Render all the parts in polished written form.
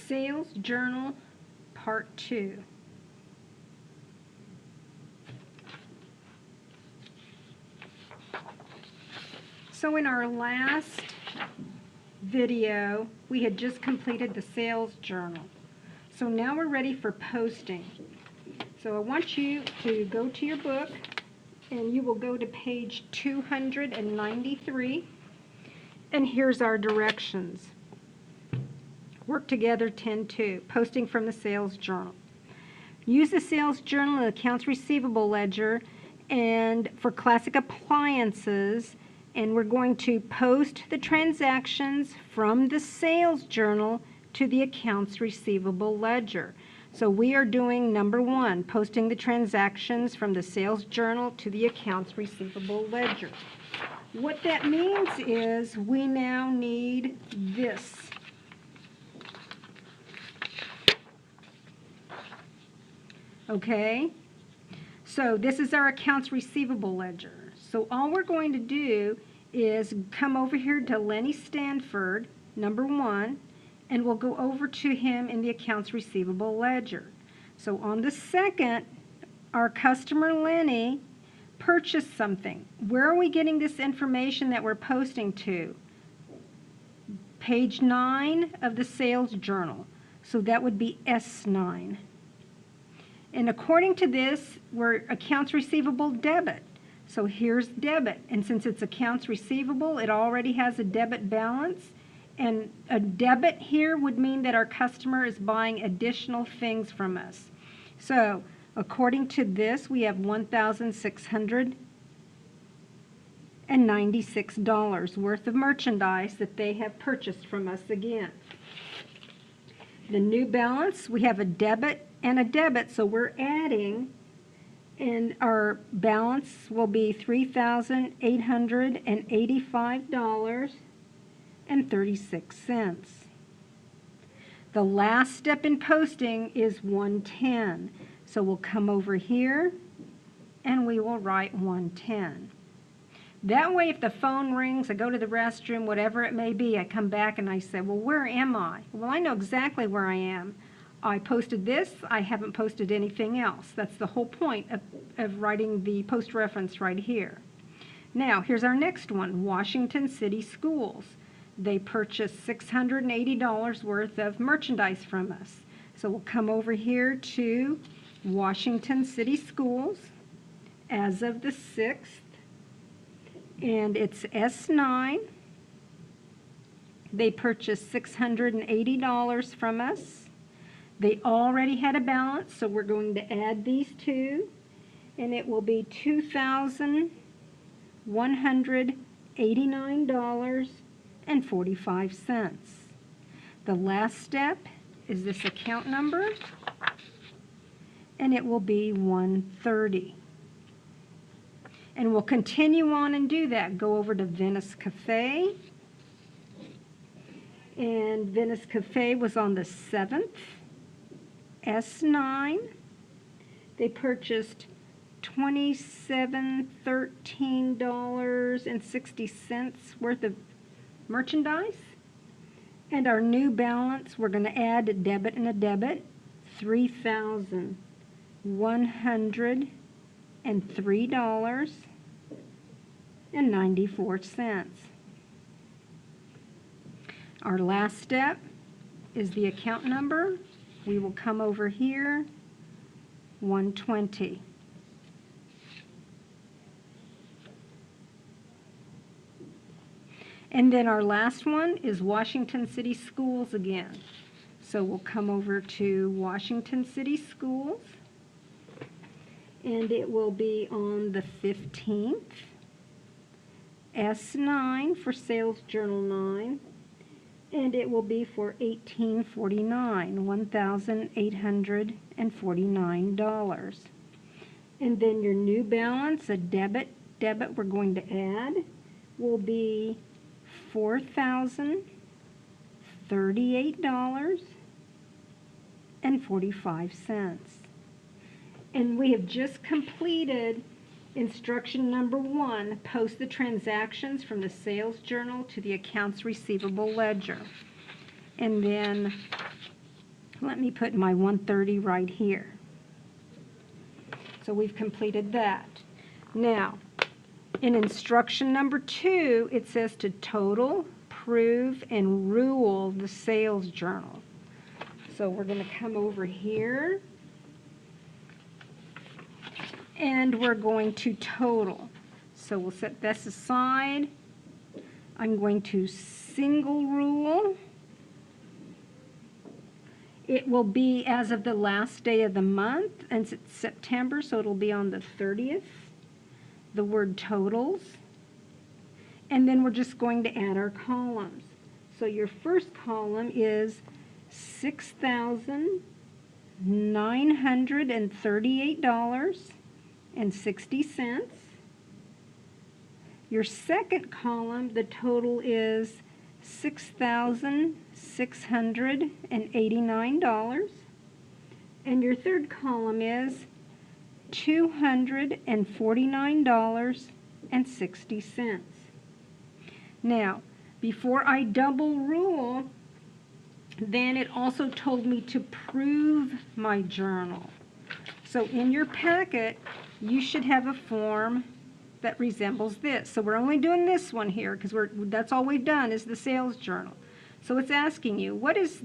Sales Journal Part 2. So in our last video, we had just completed the sales journal. So now we're ready for posting. So I want you to go to your book, and you will go to page 293. And here's our directions. Work together 10-2, posting from the sales journal. Use the sales journal and accounts receivable ledger and for classic appliances, and we're going to post the transactions from the sales journal to the accounts receivable ledger. So we are doing number 1, posting the transactions from the sales journal to the accounts receivable ledger. What that means is we now need this. Okay, so this is our accounts receivable ledger. So all we're going to do is come over here to Lenny Stanford, number 1, and we'll go over to him in the accounts receivable ledger. So on the 2nd, our customer Lenny purchased something. Where are we getting this information that we're posting to? Page 9 of the sales journal. So that would be S9. And according to this, we're accounts receivable debit. So here's debit. And since it's accounts receivable, it already has a debit balance. And a debit here would mean that our customer is buying additional things from us. So according to this, we have $1,696 worth of merchandise that they have purchased from us again. The new balance, we have a debit and a debit, so we're adding, and our balance will be $3,885.36. The last step in posting is 110. So we'll come over here and we will write 110. That way, if the phone rings, I go to the restroom, whatever it may be, I come back and I say, well, where am I? Well, I know exactly where I am. I posted this, I haven't posted anything else. That's the whole point of writing the post reference right here. Now, here's our next one, Washington City Schools. They purchased $680 worth of merchandise from us. So we'll come over here to Washington City Schools as of the 6th, and it's S9. They purchased $680 from us. They already had a balance, so we're going to add these two, and it will be $2,189.45. The last step is this account number, and it will be 130. And we'll continue on and do that. Go over to Venice Cafe, and Venice Cafe was on the 7th. S9, they purchased $2713.60 worth of merchandise. And our new balance, we're going to add a debit and a debit, $3,103.94. Our last step is the account number. We will come over here, 120. And then our last one is Washington City Schools again. So we'll come over to Washington City Schools, and it will be on the 15th. S9 for Sales Journal 9. And it will be for $1,849. And then your new balance, a debit we're going to add, will be $4,038.45. And we have just completed instruction number 1, post the transactions from the sales journal to the accounts receivable ledger. And then Let me put my 130 right here. So we've completed that. Now, in instruction number 2, it says to total, prove, and rule the sales journal. So we're going to come over here, and we're going to total. So we'll set this aside. I'm going to single rule. It will be as of the last day of the month, and it's September, so it'll be on the 30th. The word totals. And then we're just going to add our columns. So your first column is $6,938.60. Your second column, the total is $6,689. And your third column is $249.60. Now, before I double rule, then it also told me to prove my journal. So in your packet, you should have a form that resembles this. So we're only doing this one here because that's all we've done is the sales journal. So it's asking you, what is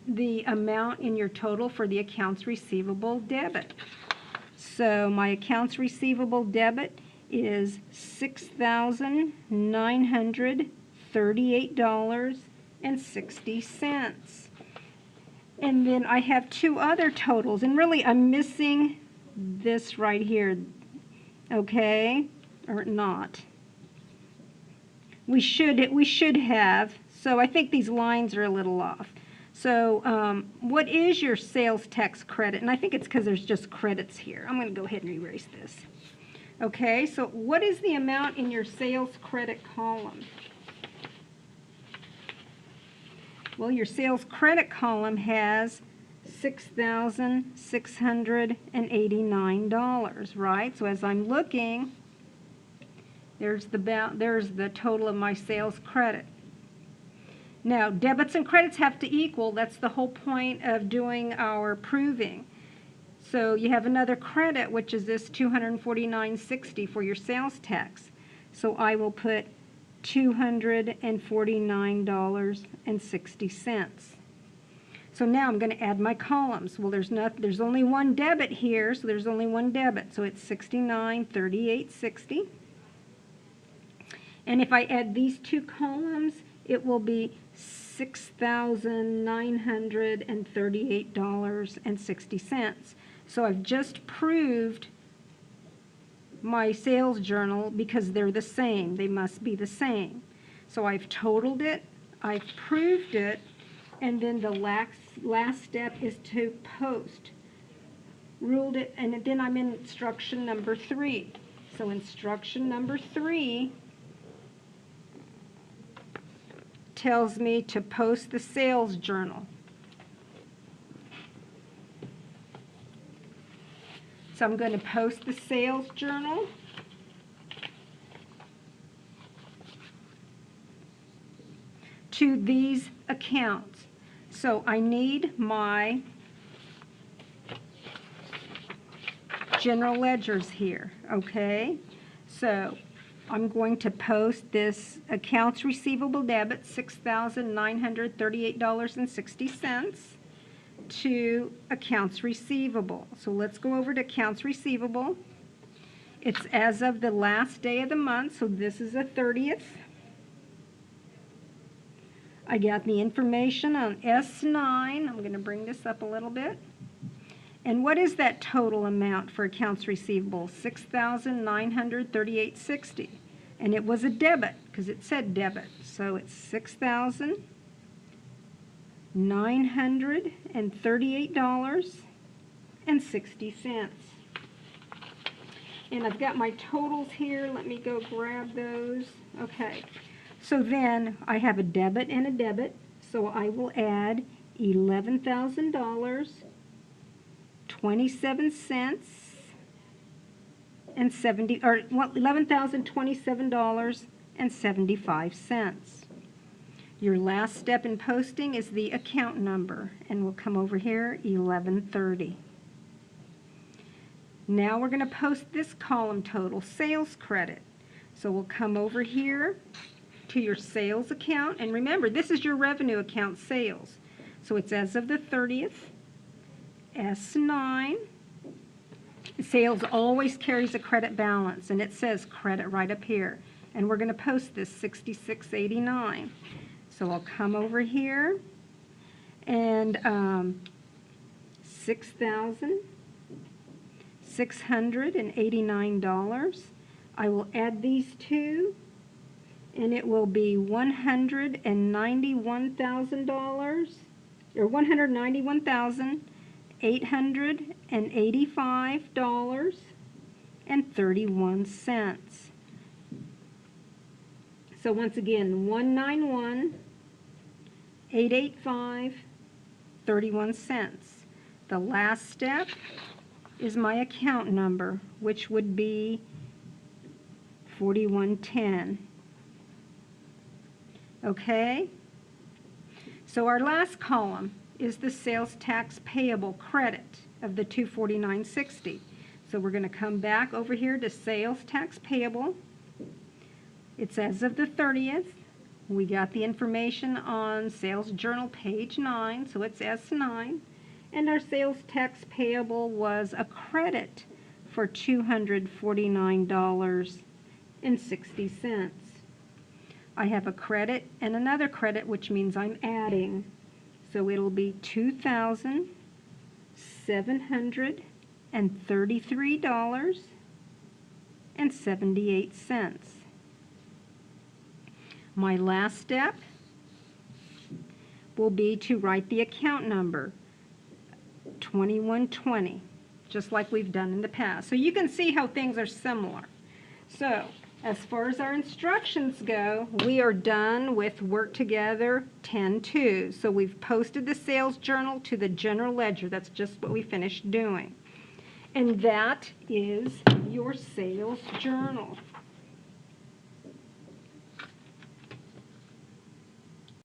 the amount in your total for the accounts receivable debit? So my accounts receivable debit is $6,938.60. And then I have 2 other totals, and really I'm missing this right here, okay? Or not. We should have, so I think these lines are a little off. So what is your sales tax credit? And I think it's because there's just credits here. I'm going to go ahead and erase this. Okay, so what is the amount in your sales credit column? Well, your sales credit column has $6,689, right? So as I'm looking, there's the total of my sales credit. Now, debits and credits have to equal. That's the whole point of doing our proving. So you have another credit, which is this $249.60 for your sales tax. So I will put $249.60. So now I'm going to add my columns. Well, there's only one debit here, so there's only one debit. So it's $69.38.60. And if I add these 2 columns, it will be $6,938.60. So I've just proved my sales journal because they're the same. They must be the same. So I've totaled it, I've proved it, and then the last step is to post. Ruled it, and then I'm in instruction number 3. So instruction number 3 tells me to post the sales journal. So I'm going to post the sales journal. To these accounts. So I need my general ledgers here, okay? So I'm going to post this accounts receivable debit, $6,938.60, to accounts receivable. So let's go over to accounts receivable. It's as of the last day of the month, so this is the 30th. I got the information on S9. I'm going to bring this up a little bit. And what is that total amount for accounts receivable? $6,938.60. And it was a debit because it said debit. So it's $6,938.60. And I've got my totals here. Let me go grab those. Okay. So then I have a debit and a debit. So I will add $11,000, 27 cents, and $11,027.75. Your last step in posting is the account number, and we'll come over here 1130. Now we're going to post this column total, sales credit. So we'll come over here to your sales account, and remember, this is your revenue account, sales. So it's as of the 30th, S9. Sales always carries a credit balance, and it says credit right up here. And we're going to post this $66.89. So I'll come over here, and $6,689. I will add these two, and it will be $191,000, or $191,885.31. So once again, $191,885.31. The last step is my account number, which would be 4110. Okay? So our last column is the sales tax payable credit of the $249.60. So we're going to come back over here to sales tax payable. It's as of the 30th. We got the information on Sales Journal page 9, so it's S9. And our sales tax payable was a credit for $249.60. I have a credit and another credit, which means I'm adding. So it'll be $2,733.78. My last step will be to write the account number, 2120, just like we've done in the past. So you can see how things are similar. So as far as our instructions go, we are done with Work Together 10-2. So we've posted the sales journal to the general ledger. That's just what we finished doing. And that is your sales journal.